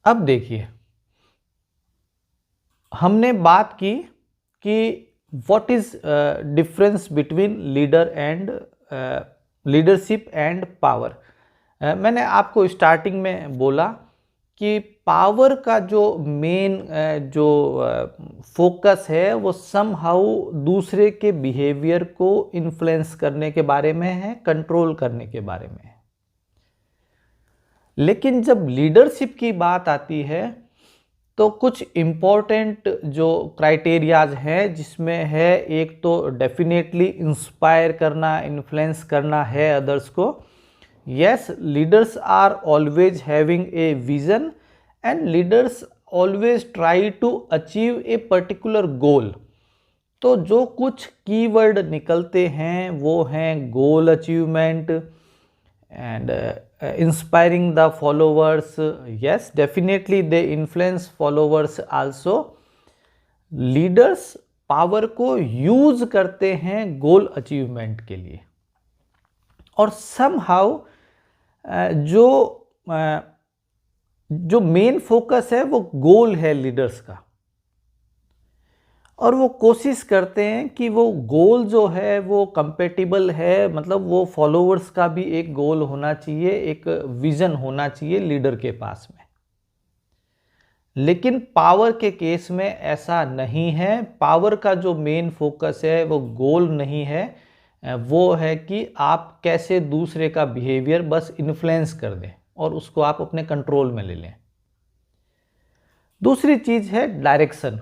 अब देखिए, हमने बात की कि what is difference between leadership and power. मैंने आपको स्टार्टिंग में बोला कि पावर का जो मेन जो फोकस है वो समहाउ दूसरे के बिहेवियर को इन्फ्लुएंस करने के बारे में है, कंट्रोल करने के बारे में है। लेकिन जब लीडरशिप की बात आती है तो कुछ इम्पोर्टेंट जो क्राइटेरियाज हैं, जिसमें है एक तो डेफिनेटली इंस्पायर करना, इन्फ्लुएंस करना है अदर्स को। Yes, leaders are always having a vision and leaders always try to achieve a particular goal. तो जो कुछ कीवर्ड निकलते हैं वो हैं goal achievement and inspiring the followers. Yes, definitely they influence followers also. Leaders power को use करते हैं गोल अचीवमेंट के लिए, और समहाउ जो मेन फोकस है वो गोल है लीडर्स का, और वो कोशिश करते हैं कि वो गोल जो है वो कंपेटिबल है, मतलब वो फॉलोअर्स का भी एक गोल होना चाहिए, एक विजन होना चाहिए लीडर के पास में। लेकिन पावर के केस में ऐसा नहीं है। पावर का जो मेन फोकस है वो गोल नहीं है, वो है कि आप कैसे दूसरे का बिहेवियर बस इन्फ्लुएंस कर दें और उसको आप अपने कंट्रोल में ले लें। दूसरी चीज है डायरेक्शन।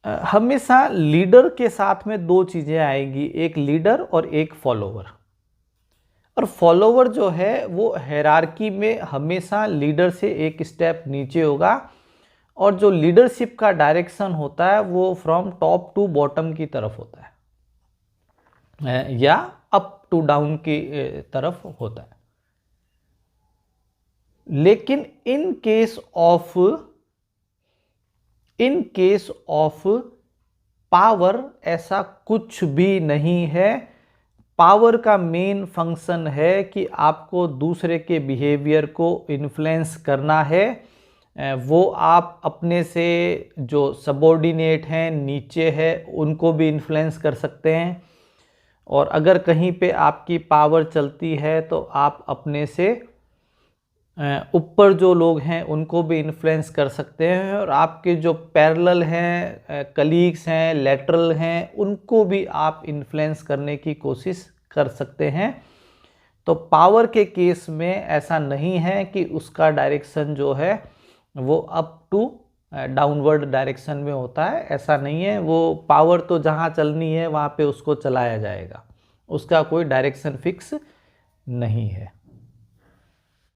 हमेशा लीडर के साथ में दो चीजें आएंगी, एक लीडर और एक फॉलोवर। और फॉलोवर जो है वो हायरार्की में हमेशा लीडर से एक स्टेप नीचे होगा, और जो लीडरशिप का डायरेक्शन होता है वो फ्रॉम टॉप टू बॉटम की तरफ होता है, या अप टू डाउन की तरफ होता है। लेकिन इन केस ऑफ पावर ऐसा कुछ भी नहीं है। पावर का मेन फंक्शन है कि आपको दूसरे के बिहेवियर को इन्फ्लुएंस करना है। वो आप अपने से जो सबऑर्डिनेट हैं, नीचे है, उनको भी इन्फ्लुएंस कर सकते हैं, और अगर कहीं पे आपकी पावर चलती है तो आप अपने से ऊपर जो लोग हैं उनको भी इन्फ्लुएंस कर सकते हैं, और आपके जो पैरेलल हैं, कलीग्स हैं, लेटरल हैं, उनको भी आप इन्फ्लुएंस करने की कोशिश कर सकते हैं। तो पावर के केस में ऐसा नहीं है कि उसका डायरेक्शन जो है वो अप टू डाउनवर्ड डायरेक्शन में होता है, ऐसा नहीं है। वो पावर तो जहाँ चलनी है वहाँ पे उसको चलाया जाएगा, उसका कोई डायरेक्शन फिक्स नहीं है।